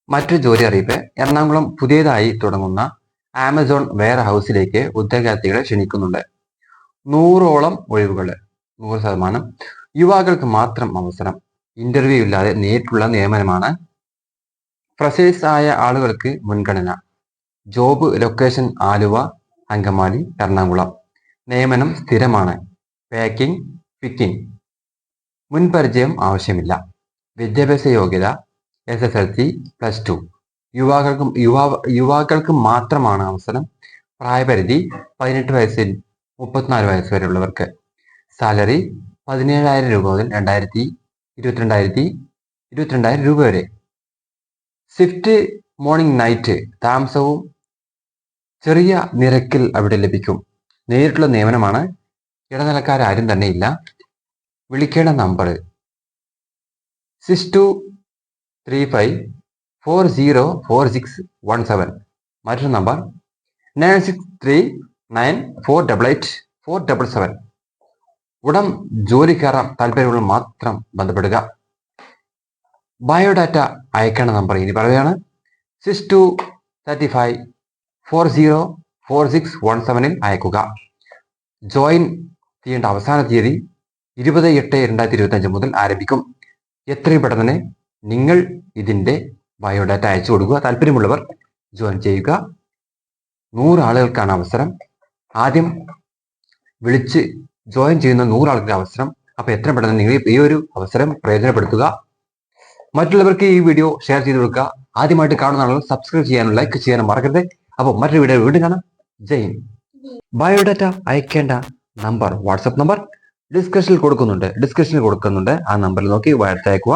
മറ്റൊരു ജോലി അറിയിപ്പ്. എറണാകുളം പുതിയതായി തുടങ്ങുന്ന ആമസോൺ വെയർ ഹൗസിലേക്ക് ഉദ്യോഗാർത്ഥികളെ ക്ഷണിക്കുന്നുണ്ട്. 100ഓളം ഒഴിവുകൾ, 100%. യുവാക്കൾക്ക് മാത്രം അവസരം. ഇന്റർവ്യൂ ഇല്ലാതെ നേരിട്ടുള്ള നിയമനമാണ്. ഫ്രഷേഴ്സ് ആയ ആളുകൾക്ക് മുൻഗണന. Job location Aluva, Angamaly, Ernakulam. നിയമനം സ്ഥിരമാണ്. Packing, picking. മുൻപരിചയം ആവശ്യമില്ല. വിദ്യാഭ്യാസ യോഗ്യത SSLC, +2. യുവാക്കൾക്ക് മാത്രമാണ് അവസരം. പ്രായപരിധി 18 വയസ്സിൽ 34 വയസ്സ് വരെയുള്ളവർക്ക്. സാലറി 17,000 രൂപ മുതൽ 22,000 രൂപ വരെ. Shift morning night. താമസവും ചെറിയ നിരക്കിൽ അവിടെ ലഭിക്കും. നേരിട്ടുള്ള നിയമനമാണ്. ഇടനിലക്കാരും തന്നെ ഇല്ല. വിളിക്കേണ്ട നമ്പർ 6235404617. മറ്റൊരു നമ്പർ 9639488477. ഉടൻ ജോലി കയറാൻ താല്പര്യമുള്ള മാത്രം ബന്ധപ്പെടുക. ബയോഡാറ്റ അയക്കേണ്ട നമ്പർ ഇനി പറയുകയാണ്. 6235404617 അയക്കുക. ജോയിൻ ചെയ്യേണ്ട അവസാന തീയതി 20/8/2025 മുതൽ ആരംഭിക്കും. എത്രയും പെട്ടെന്ന് നിങ്ങൾ ഇതിന്റെ ബയോഡാറ്റ അയച്ചു കൊടുക്കുക. താല്പര്യമുള്ളവർ ജോയിൻ ചെയ്യുക. 100 ആളുകൾക്കാണ് അവസരം. ആദ്യം വിളിച്ച് ജോയിൻ ചെയ്യുന്ന 100 ആളുകളുടെ അവസരം. അപ്പൊ എത്രയും പെട്ടെന്ന് നിങ്ങൾ ഈ ഒരു അവസരം പ്രയോജനപ്പെടുത്തുക. മറ്റുള്ളവർക്ക് ഈ വീഡിയോ ഷെയർ ചെയ്ത് കൊടുക്കുക. ആദ്യമായിട്ട് കാണുന്ന ആളുകൾ സബ്സ്ക്രൈബ് ചെയ്യാനും ലൈക്ക് ചെയ്യാനും മറക്കരുത്. അപ്പോൾ മറ്റൊരു വീഡിയോ വീണ്ടും കാണാം. ജയ് ഹിന്ദ്. ബയോഡാറ്റ അയക്കേണ്ട നമ്പർ, വാട്സപ്പ് നമ്പർ ഡിസ്ക്രിപ്ഷനിൽ കൊടുക്കുന്നുണ്ട്. ആ നമ്പറിൽ നോക്കി വാട്സ് അയക്കുക.